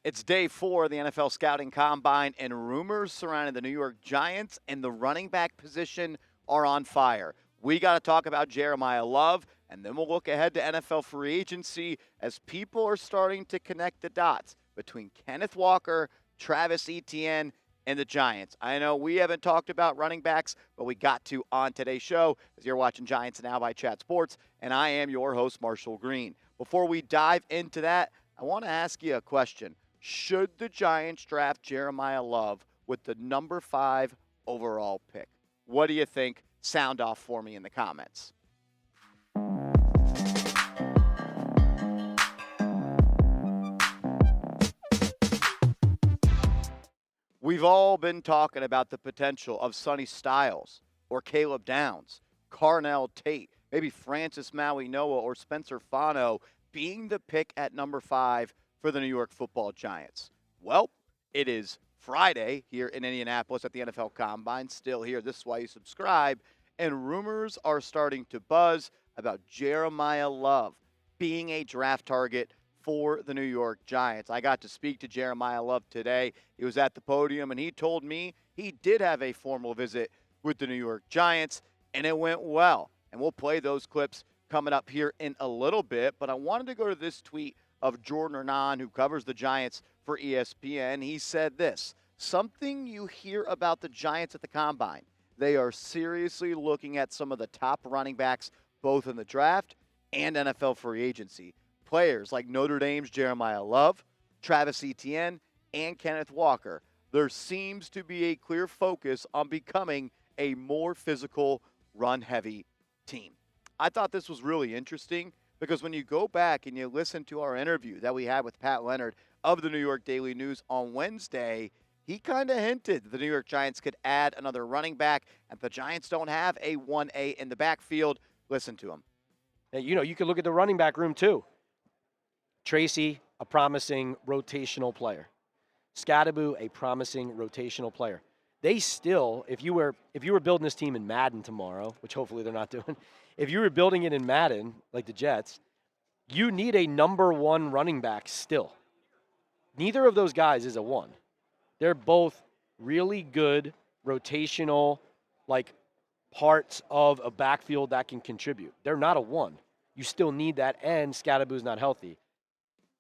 It's day 4 of the NFL Scouting Combine, and rumors surrounding the New York Giants and the running back position are on fire. We got to talk about Jeremiyah Love, and then we'll look ahead to NFL free agency as people are starting to connect the dots between Kenneth Walker, Travis Etienne, and the Giants. I know we haven't talked about running backs, but we got to on today's show as you're watching Giants Now by Chat Sports, and I am your host, Marshall Green. Before we dive into that, I want to ask you a question. Should the Giants draft Jeremiyah Love with the number 5 overall pick? What do you think? Sound off for me in the comments. We've all been talking about the potential of Sonny Styles or Caleb Downs, Carnell Tate, maybe Francis Maui Noah or Spencer Fano being the pick at number 5 for the New York Football Giants. Well, it is Friday here in Indianapolis at the NFL Combine. Still here. This is why you subscribe. And rumors are starting to buzz about Jeremiyah Love being a draft target for the New York Giants. I got to speak to Jeremiyah Love today. He was at the podium, and he told me he did have a formal visit with the New York Giants, and it went well. And we'll play those clips coming up here in a little bit. But I wanted to go to this tweet of Jordan Hernan, who covers the Giants for ESPN. He said this: something you hear about the Giants at the Combine. They are seriously looking at some of the top running backs, both in the draft and NFL free agency. Players like Notre Dame's Jeremiyah Love, Travis Etienne, and Kenneth Walker. There seems to be a clear focus on becoming a more physical, run-heavy team. I thought this was really interesting because when you go back and you listen to our interview that we had with Pat Leonard of the New York Daily News on Wednesday, he kind of hinted the New York Giants could add another running back, and the Giants don't have a 1A in the backfield. Listen to him. You can look at the running back room too. Tracy, a promising rotational player. Skattebo, a promising rotational player. They still, if you were building this team in Madden tomorrow, which hopefully they're not doing, if you were building it in Madden, like the Jets, you need a number 1 running back still. Neither of those guys is a 1. They're both really good rotational, parts of a backfield that can contribute. They're not a 1. You still need that, and Skattebo's not healthy.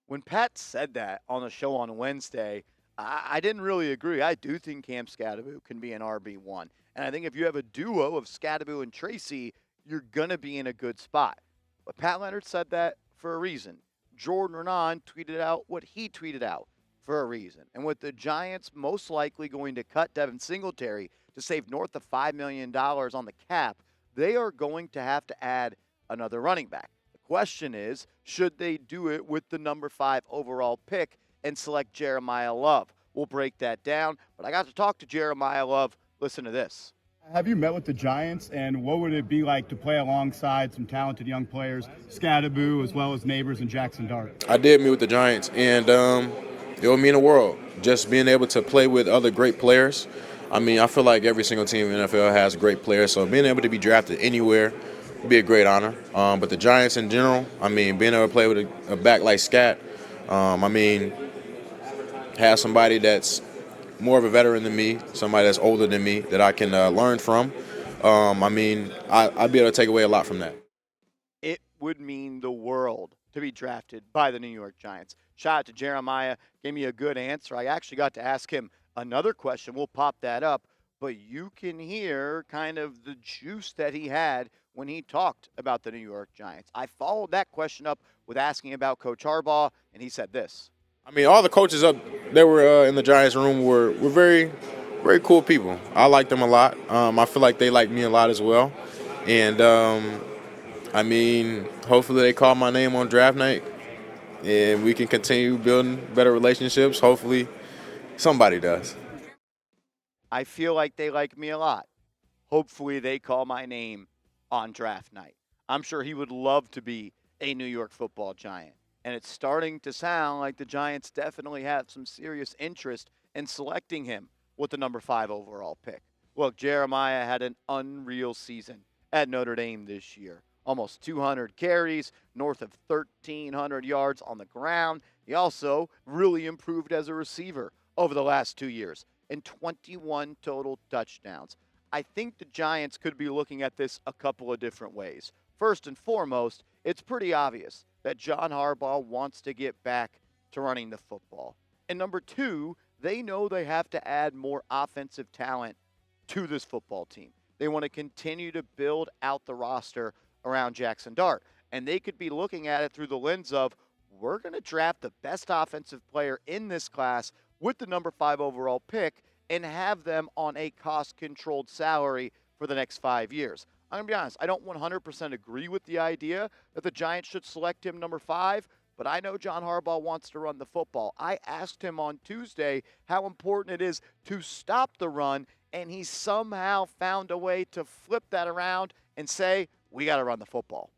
When Pat said that on the show on Wednesday, I didn't really agree. I do think Cam Skattebo can be an RB1. And I think if you have a duo of Skattebo and Tracy, you're going to be in a good spot. But Pat Leonard said that for a reason. Jordan Hernan tweeted out what he tweeted out for a reason. And with the Giants most likely going to cut Devin Singletary to save north of $5 million on the cap, they are going to have to add another running back. The question is, should they do it with the number 5 overall pick and select Jeremiyah Love? We'll break that down. But I got to talk to Jeremiyah Love. Listen to this. Have you met with the Giants, and what would it be like to play alongside some talented young players, Skattebo, as well as Neighbors and Jaxson Dart? I did meet with the Giants, and it would mean the world. Just being able to play with other great players. I mean, I feel like every single team in the NFL has great players, so being able to be drafted anywhere would be a great honor. But the Giants in general, I mean, being able to play with a back like Scat, have somebody that's more of a veteran than me, somebody that's older than me that I can learn from. I'd be able to take away a lot from that. It would mean the world to be drafted by the New York Giants. Shout out to Jeremiyah. Gave me a good answer. I actually got to ask him another question. We'll pop that up. But you can hear kind of the juice that he had when he talked about the New York Giants. I followed that question up with asking about Coach Harbaugh, and he said this. I mean, all the coaches up that were in the Giants room were very, very cool people. I like them a lot. I feel like they like me a lot as well. And, hopefully they call my name on draft night and we can continue building better relationships. Hopefully somebody does. I feel like they like me a lot. Hopefully they call my name on draft night. I'm sure he would love to be a New York Football Giant. And it's starting to sound like the Giants definitely have some serious interest in selecting him with the number 5 overall pick. Look, Jeremiyah had an unreal season at Notre Dame this year. Almost 200 carries, north of 1,300 yards on the ground, He also really improved as a receiver over the last 2 years and 21 total touchdowns. I think the Giants could be looking at this a couple of different ways. First and foremost, it's pretty obvious that John Harbaugh wants to get back to running the football. And number two, they know they have to add more offensive talent to this football team. They want to continue to build out the roster around Jaxson Dart. And they could be looking at it through the lens of, we're going to draft the best offensive player in this class with the number 5 overall pick and have them on a cost-controlled salary for the next 5 years. I'm going to be honest, I don't 100% agree with the idea that the Giants should select him number 5, but I know John Harbaugh wants to run the football. I asked him on Tuesday how important it is to stop the run, and he somehow found a way to flip that around and say, we got to run the football.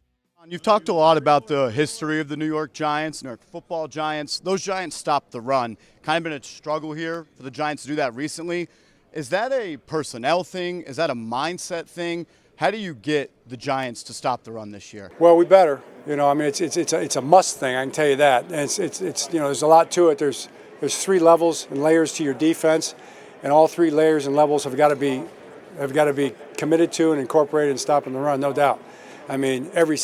You've talked a lot about the history of the New York Giants, New York Football Giants. Those Giants stopped the run. Kind of been a struggle here for the Giants to do that recently. Is that a personnel thing? Is that a mindset thing? How do you get the Giants to stop the run this year? Well, we better. I mean, it's a must thing. I can tell you that. And it's there's a lot to it. There's 3 levels and layers to your defense, and all 3 layers and levels have got to be committed to and incorporated in stopping the run, no doubt. I mean, every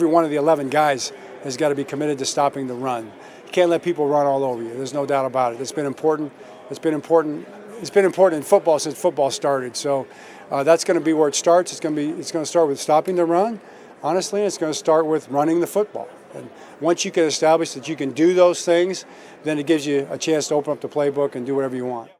one of the 11 guys has got to be committed to stopping the run. You can't let people run all over you. There's no doubt about it. It's been important. It's been important in football since football started. So that's going to be where it starts. It's going to start with stopping the run. Honestly, it's going to start with running the football. And once you can establish that you can do those things, then it gives you a chance to open up the playbook and do whatever you want.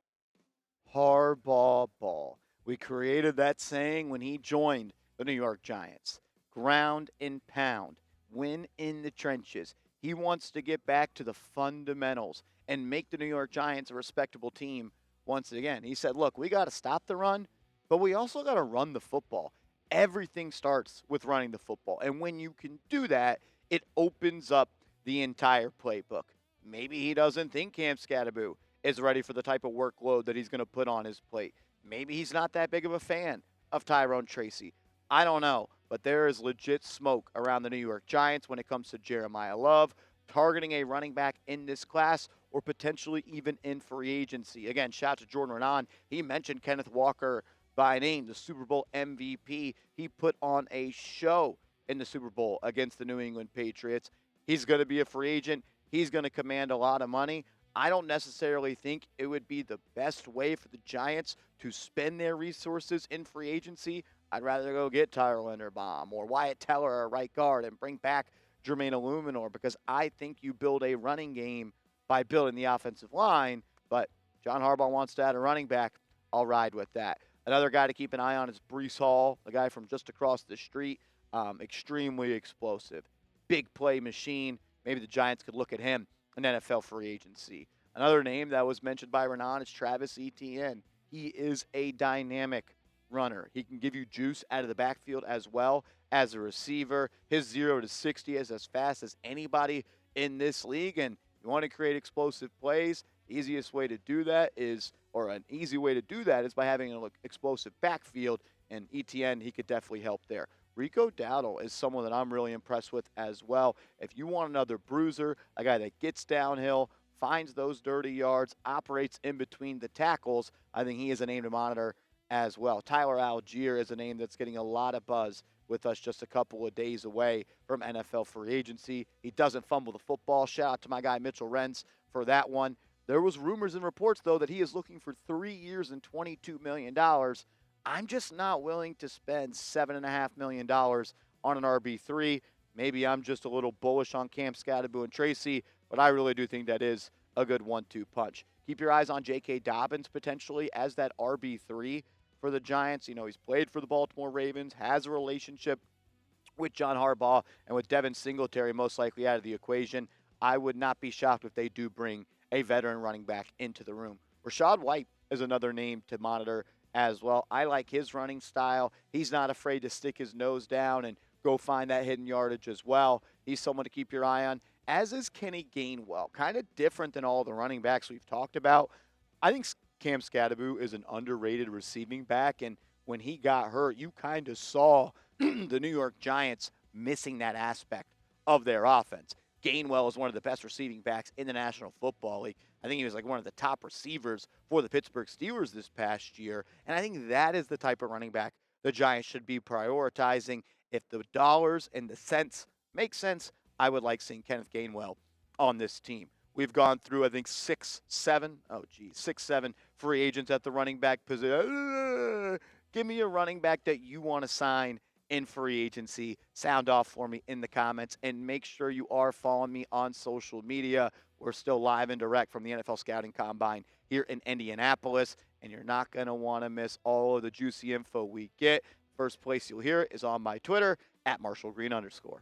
Harbaugh ball. We created that saying when he joined the New York Giants. Ground and pound, win in the trenches. He wants to get back to the fundamentals and make the New York Giants a respectable team once again. He said, look, we got to stop the run, but we also got to run the football. Everything starts with running the football. And when you can do that, it opens up the entire playbook. Maybe he doesn't think Cam Skattebo is ready for the type of workload that he's going to put on his plate. Maybe he's not that big of a fan of Tyrone Tracy. I don't know. But there is legit smoke around the New York Giants when it comes to Jeremiyah Love, targeting a running back in this class or potentially even in free agency. Again, shout out to Jordan Renan. He mentioned Kenneth Walker by name, the Super Bowl MVP. He put on a show in the Super Bowl against the New England Patriots. He's going to be a free agent. He's going to command a lot of money. I don't necessarily think it would be the best way for the Giants to spend their resources in free agency. I'd rather go get Tyrone or Wyatt Teller, a right guard, and bring back Jermaine Illuminor because I think you build a running game by building the offensive line. But John Harbaugh wants to add a running back. I'll ride with that. Another guy to keep an eye on is Breece Hall, the guy from just across the street. Extremely explosive. Big play machine. Maybe the Giants could look at him in NFL free agency. Another name that was mentioned by Renan is Travis Etienne. He is a dynamic runner. He can give you juice out of the backfield as well as a receiver. His 0 to 60 is as fast as anybody in this league. And you want to create explosive plays, the easiest way to do that is, or an easy way to do that is by having an explosive backfield. And Etienne, he could definitely help there. Rico Dowdle is someone that I'm really impressed with as well. If you want another bruiser, a guy that gets downhill, finds those dirty yards, operates in between the tackles, I think he is a name to monitor as well. Tyler Algier is a name that's getting a lot of buzz with us just a couple of days away from NFL free agency. He doesn't fumble the football. Shout out to my guy Mitchell Renz for that one. There was rumors and reports, though, that he is looking for 3 years and $22 million. I'm just not willing to spend $7.5 million on an RB3. Maybe I'm just a little bullish on Cam Skattebo and Tracy, but I really do think that is a good 1-2 punch. Keep your eyes on J.K. Dobbins potentially as that RB3 for the Giants. He's played for the Baltimore Ravens, has a relationship with John Harbaugh, and with Devin Singletary most likely out of the equation, I would not be shocked if they do bring a veteran running back into the room. Rashad White is another name to monitor as well. I like his running style. He's not afraid to stick his nose down and go find that hidden yardage as well. He's someone to keep your eye on, as is Kenny Gainwell. Kind of different than all the running backs we've talked about. I think Cam Skattebo is an underrated receiving back, and when he got hurt, you kind of saw the New York Giants missing that aspect of their offense. Gainwell is one of the best receiving backs in the National Football League. I think he was like one of the top receivers for the Pittsburgh Steelers this past year. And I think that is the type of running back the Giants should be prioritizing. If the dollars and the cents make sense, I would like seeing Kenneth Gainwell on this team. We've gone through, I think, 6, 7 free agents at the running back position. Give me a running back that you want to sign in free agency. Sound off for me in the comments, and make sure you are following me on social media. We're still live and direct from the NFL Scouting Combine here in Indianapolis, and you're not going to want to miss all of the juicy info we get. First place you'll hear it is on my Twitter, @MarshallGreen_.